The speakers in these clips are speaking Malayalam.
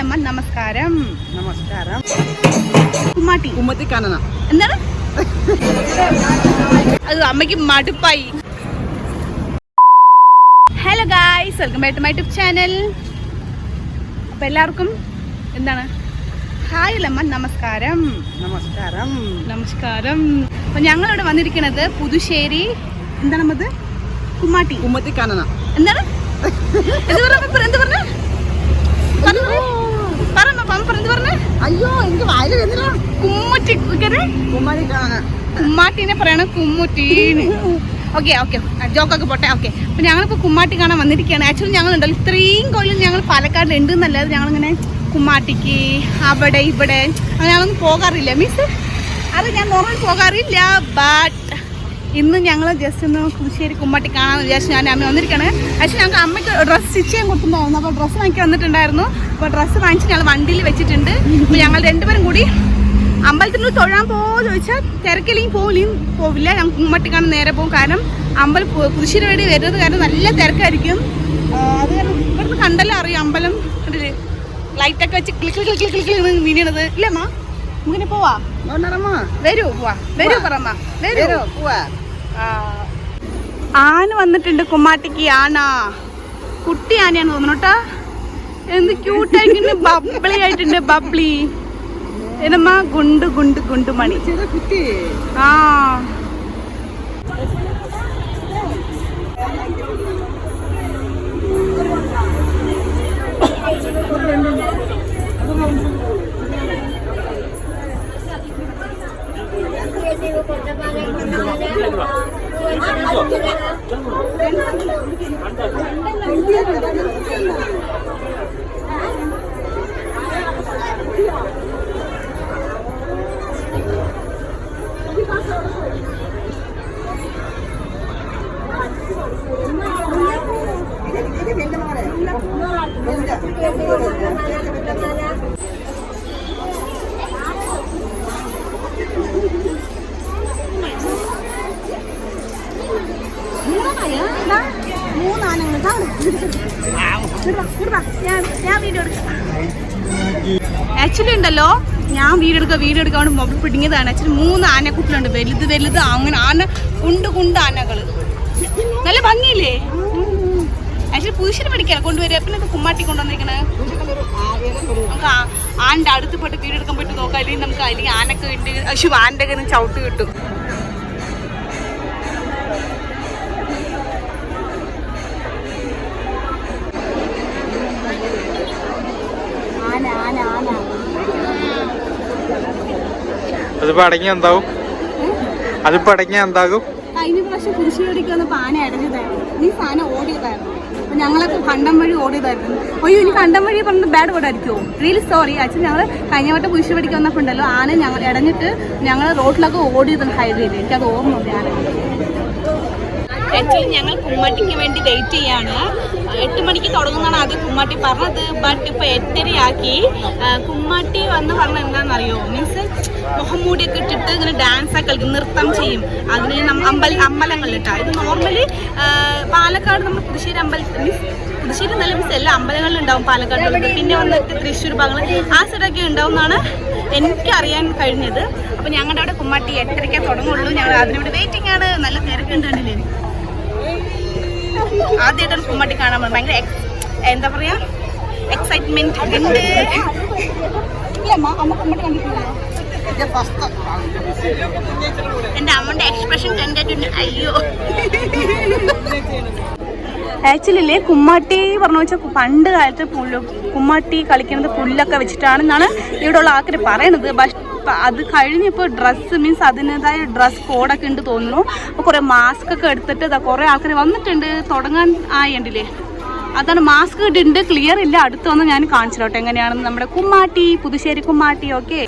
അമ്മ നമസ്കാരം. നമസ്കാരം. കുമ്മാട്ടി കുമ്മത്തി കാണണ എന്താണ് അത് അമ്മയ്ക്ക് മടുപ്പായി. Hello guys, welcome back to my YouTube channel. അപ്പൊ എല്ലാവർക്കും എന്താണ് ഹായ് അമ്മ നമസ്കാരം. നമസ്കാരം. നമസ്കാരം. അപ്പൊ ഞങ്ങളിവിടെ വന്നിരിക്കുന്നത് പുതുശ്ശേരി എന്താണ് അത് കുമ്മാട്ടി കുമ്മത്തി കാണണ എന്താണ് അയ്യോ എനിക്ക് വായില് വരുന്നില്ല. കുമ്മുറ്റി കുമ്മത്തി കാണണ കുമ്മാട്ടിനെ പറയണം കുമ്മുറ്റീന്. ഓക്കെ ഓക്കെ, ജോക്കൊക്കെ പോട്ടെ. ഓക്കെ, അപ്പം ഞങ്ങളിപ്പോൾ കുമ്മാട്ടി കാണാൻ വന്നിരിക്കുകയാണ്. ആക്ച്വലി ഞങ്ങളുണ്ടല്ലോ ഇത്രയും കൊല്ലം ഞങ്ങൾ പാലക്കാട് ഉണ്ട് എന്നല്ലാതെ ഞങ്ങളിങ്ങനെ കുമ്മാട്ടിക്ക് അവിടെ ഇവിടെ അങ്ങനെ ഞങ്ങളൊന്നും പോകാറില്ല. മീൻസ് അത് ഞാൻ നോർമൽ പോകാറില്ല. ബട്ട് ഇന്ന് ഞങ്ങൾ ജസ്റ്റ് ഒന്ന് പുതുശ്ശേരി കുമ്മാട്ടി കാണാമെന്ന് വിചാരിച്ചു ഞാൻ അമ്മ വന്നിരിക്കുകയാണ്. ആക്ച്വലി ഞങ്ങൾക്ക് അമ്മയ്ക്ക് ഡ്രസ്സ് സ്റ്റിച്ച് ചെയ്യാൻ കൊടുത്തിട്ടുണ്ടായിരുന്നു. അപ്പോൾ ഡ്രസ്സ് വാങ്ങിക്കാൻ വന്നിട്ടുണ്ടായിരുന്നു. അപ്പോൾ ഡ്രസ്സ് വാങ്ങിച്ച് ഞങ്ങൾ വണ്ടിയിൽ വെച്ചിട്ടുണ്ട്. അപ്പോൾ ഞങ്ങൾ രണ്ടുപേരും കൂടി അമ്പലത്തിൽ തൊഴാൻ പോകുമോ ചോദിച്ചാൽ തിരക്കില്ലെങ്കിൽ പോവില്ല. ഞങ്ങൾ കുമ്മാട്ടി കാണാൻ നേരെ പോകും. കാരണം അമ്പലം പുതുശ്ശേരി വഴി വരുന്നത് കാരണം നല്ല തിരക്കായിരിക്കും. അത് കാരണം ഇവിടുന്ന് കണ്ടല്ലോ അറിയാം അമ്പലം കണ്ടില്ലേ, ലൈറ്റൊക്കെ വെച്ച് ക്ലിക്ക് ക്ലിക്ക് ക്ലിക്ക് വീണത് ഇല്ലേ അമ്മ? ഇങ്ങനെ പോവാ വരൂ പോവാ വരൂ പറമ്മ വരൂ പോവാ. ആന വന്നിട്ടുണ്ട് കുമ്മാട്ടിക്ക്. ആന കുട്ടി ആനയാണ് തോന്നുന്നു കേട്ടോ. എന്ത് ക്യൂട്ടായിട്ടുണ്ട്, ബബ്ലി ആയിട്ടുണ്ട്. ബബ്ലി എന്നമ്മ ഗുണ്ട് ഗുണ്ട് ഗുണ്ടുമണി. ആ ആക്ച്വലി ഉണ്ടല്ലോ ഞാൻ വീഡിയോ എടുക്കാൻ മൊബൈൽ പിടിങ്ങിയതാണ്. ആക്ച്വലി 3 ആനക്കുട്ടിലുണ്ട്, വലുത് വലുത്. അങ്ങനെ ആന കുണ്ട് ആനകള് നല്ല ഭംഗിയില്ലേ? ആക്ച്വലി പുരുഷന് പിടിക്കാം കൊണ്ടുവരിക. പിന്നെ ഇത് കുമ്മാട്ടി കൊണ്ടുവന്നിരിക്കണേ. നമുക്ക് ആൻ്റെ അടുത്ത് പോയിട്ട് വീഡിയോ എടുക്കാൻ പറ്റും നോക്കാം. അല്ലെങ്കിൽ നമുക്ക് അല്ലെങ്കിൽ ആനക്ക് ഉണ്ട് ആൻ്റെ ഒക്കെ ചവിട്ട് കിട്ടും. അതിപ്പോ അടങ്ങിയ എന്താകും? കഴിഞ്ഞ പ്രാവശ്യം പുരുഷയോടിക്ക് വന്നപ്പോൾ ആന അടഞ്ഞതായിരുന്നു. ഈ സാധനം ഓടിയതായിരുന്നു. അപ്പൊ ഞങ്ങളൊക്കെ കണ്ടം വഴി ഓടിയതായിരുന്നു. അയ്യോ ഇനി കണ്ടം വഴി പറഞ്ഞ ബാഡ് വേർഡ് ആയിരിക്കുമോ? Really sorry. ആക്ച്വലി ഞങ്ങൾ കഴിഞ്ഞ വട്ടം പുരുഷയോടിക്ക് വന്നപ്പോൾ ഉണ്ടല്ലോ ആന ഞങ്ങൾ ഇടഞ്ഞിട്ട് ഞങ്ങൾ റോഡിലൊക്കെ ഓടിയതാണ് ഹൈവേയിൽ. എനിക്കത് ഓർമ്മ. ആക്ച്വലി ഞങ്ങൾ കുമ്മാട്ടിക്ക് വേണ്ടി വെയിറ്റ് ചെയ്യാണ്. 8 മണിക്ക് തുടങ്ങുന്നതാണ് ആദ്യം കുമ്മാട്ടി പറഞ്ഞത്. ബട്ട് ഇപ്പോൾ 8:30 കുമ്മാട്ടി വന്ന് പറഞ്ഞാൽ എന്താണെന്നറിയോ? മീൻസ് മുഖംമൂടിയൊക്കെ ഇട്ടിട്ട് ഇങ്ങനെ ഡാൻസൊക്കെ കളിക്കും, നൃത്തം ചെയ്യും. അതിന് അമ്പലങ്ങളിലിട്ടാണ് ഇത്. നോർമലി പാലക്കാട് നമ്മൾ പുതുശ്ശേരി അമ്പലത്തിൽ പുതുശ്ശേരി നല്ല മീൻസ് എല്ലാ അമ്പലങ്ങളിലുണ്ടാവും പാലക്കാട്. പിന്നെ വന്നിട്ട് തൃശ്ശൂർ ഭാഗങ്ങൾ ആ സൈഡൊക്കെ ഉണ്ടാവും എന്നാണ് എനിക്കറിയാൻ കഴിഞ്ഞത്. അപ്പോൾ ഞങ്ങളുടെ അവിടെ കുമ്മാട്ടി 8:30 തുടങ്ങുള്ളൂ. ഞങ്ങൾ അതിനുവേണ്ടി വെയിറ്റിംഗ് ആണ്. നല്ല തിരക്കുണ്ട് കണ്ടില്ലേ? ആദ്യമായിട്ടാണ് കുമ്മാട്ടി കാണാൻ പോകുന്നത്. ഭയങ്കര എന്താ പറയാ എക്സൈറ്റ്മെന്റ് ഉണ്ട്. എന്റെ അമ്മന്റെ എക്സ്പ്രഷൻ കണ്ടിട്ടുണ്ട്. അയ്യോ ആക്ച്വലി കുമ്മാട്ടി പറഞ്ഞു വെച്ചാൽ പണ്ട് കാലത്ത് കുമ്മാട്ടി കളിക്കുന്നത് പുല്ലൊക്കെ വെച്ചിട്ടാണെന്നാണ് ഇവിടെ ഉള്ള ആൾക്കാർ പറയണത്. പക്ഷെ അത് കഴിഞ്ഞപ്പോൾ ഡ്രസ്സ് മീൻസ് അതിൻ്റെതായ ഡ്രസ് കോഡൊക്കെ ഉണ്ട് തോന്നുന്നു. അപ്പോൾ കുറേ മാസ്ക് ഒക്കെ എടുത്തിട്ട് കുറേ ആൾക്കാർ വന്നിട്ടുണ്ട്. തുടങ്ങാൻ ആയിട്ടില്ലേ? അതാണ് മാസ്ക് ഇട്ടിട്ടുണ്ട്. ക്ലിയർ ഇല്ല. അടുത്ത് വന്ന് ഞാൻ കാണിച്ചിട്ടോട്ടെ എങ്ങനെയാണെന്ന് നമ്മുടെ കുമ്മാട്ടി പുതുശ്ശേരി കുമ്മാട്ടി. ഓക്കെ,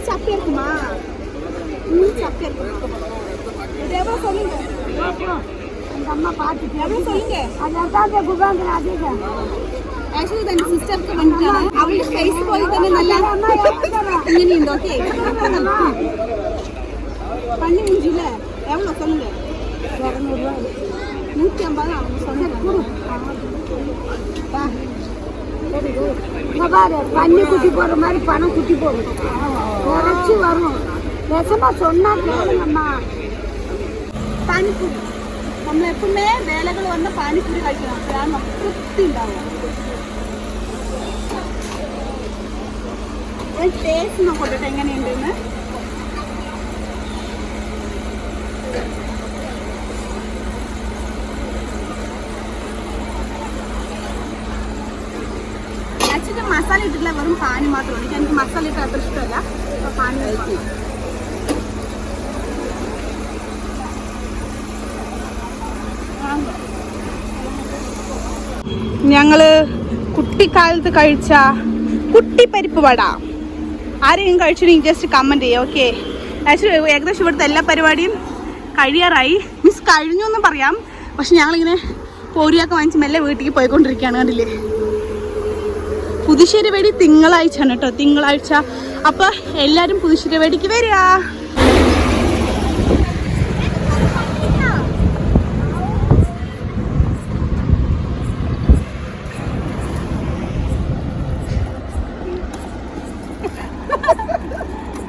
சப்பி இருக்குமா சப்பி இருக்கு எவ்வளோ சொல்லுங்க எங்கள் அம்மா பார்த்துட்டு எவ்வளோ சொல்லுங்க அதான் குபாங்க அதே ആക്ച്വലി തന്റെ സിസ്റ്റർക്ക് വേണ്ടിയിട്ടാണ് അവളുടെ ഫേസ് പോലെ തന്നെ നല്ല ഇങ്ങനെയുണ്ട് ഓക്കെ പണി മുഞ്ചില്ല എവ്വളോ சொல்லுங்க 150 அவங்க சொன்னாங்க பாரு பன்னி குட்டி போடுற மாதிரி பணம் குட்டி போடும் உரைச்சி வரும் விஷமா சொன்னா கேளுங்கம்மா പാനിപ്പൂരി നമ്മൾ എപ്പോഴുമേ വേലകൾ വന്ന പാനിപ്പൂരി കഴിക്കണം അപ്പോഴാണ് നമുക്ക് തൃപ്തി ഉണ്ടാവുക ടേസ്റ്റ് നോക്കട്ടെ എങ്ങനെയുണ്ടെന്ന് ആക്ച്വലി മസാല ഇട്ടിട്ടില്ല വെറും പാനി മാത്രമാണ് എനിക്ക് മസാല ഇട്ട് അത്ര ഇഷ്ടമല്ല അപ്പോൾ പാനി കഴിക്കും ഞങ്ങള് കുട്ടിക്കാലത്ത് കഴിച്ച കുട്ടിപ്പരിപ്പ് വട ആരെങ്കിലും കഴിച്ചിട്ടുണ്ടെങ്കിൽ ജസ്റ്റ് കമൻറ്റ് ചെയ്യുക ഓക്കെ ആക്ച്വലി ഏകദേശം ഇവിടുത്തെ എല്ലാ പരിപാടിയും കഴിയാറായി മീൻസ് കഴിഞ്ഞു എന്ന് പറയാം പക്ഷെ ഞങ്ങളിങ്ങനെ പോരിയൊക്കെ വാങ്ങിച്ച് മെല്ലെ വീട്ടിലേക്ക് പോയിക്കൊണ്ടിരിക്കുകയാണ് കണ്ടില്ലേ പുതുശ്ശേരി വേടി തിങ്കളാഴ്ച ആണ് കേട്ടോ തിങ്കളാഴ്ച അപ്പോൾ എല്ലാവരും പുതുശ്ശേരി വേടിക്ക് വരിക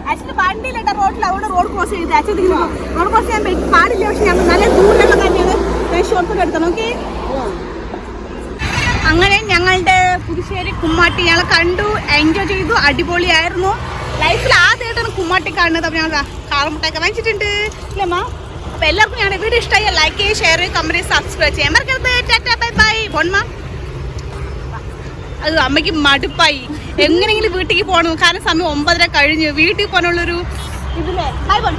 ആക്ച്വലി വണ്ടിയിലിട്ട റോഡിൽ അവിടെ റോഡ് ക്രോസ് ചെയ്ത് ആക്ച്വലി റോഡ് ക്രോസ് ചെയ്യാൻ പാടില്ല പക്ഷെ ഞങ്ങൾ നല്ല ദൂരമുള്ള തന്നെയാണ് ഷോർട്ട് കട്ട് എടുത്തത് ഓക്കെ അങ്ങനെ ഞങ്ങളുടെ പുതുശ്ശേരി കുമ്മാട്ടി ഞങ്ങൾ കണ്ടു എൻജോയ് ചെയ്തു അടിപൊളിയായിരുന്നു ലൈഫിൽ ആദ്യമായിട്ടാണ് കുമ്മാട്ടി കാണുന്നത് അപ്പോൾ ഞങ്ങൾ കാളമുട്ടൊക്കെ വാങ്ങിച്ചിട്ടുണ്ട് അല്ലേ അമ്മ അപ്പോൾ എല്ലാവർക്കും ഞങ്ങളുടെ വീഡിയോ ഇഷ്ടമായി ലൈക്ക് ചെയ്യുക ഷെയർ ചെയ്യുക കമൻറ്റ് ചെയ്യുക സബ്സ്ക്രൈബ് ചെയ്യാൻ മറക്കരുത് ടാറ്റാ ബൈ ബൈ പോൺമാ അത് അമ്മയ്ക്ക് മടുപ്പായി എങ്ങനെയെങ്കിലും വീട്ടിലേക്ക് പോകണം കാരണം സമയം 9:30 കഴിഞ്ഞു വീട്ടിൽ പോകാനുള്ളൊരു ഇതില്ലേ ബൈ ബോൺ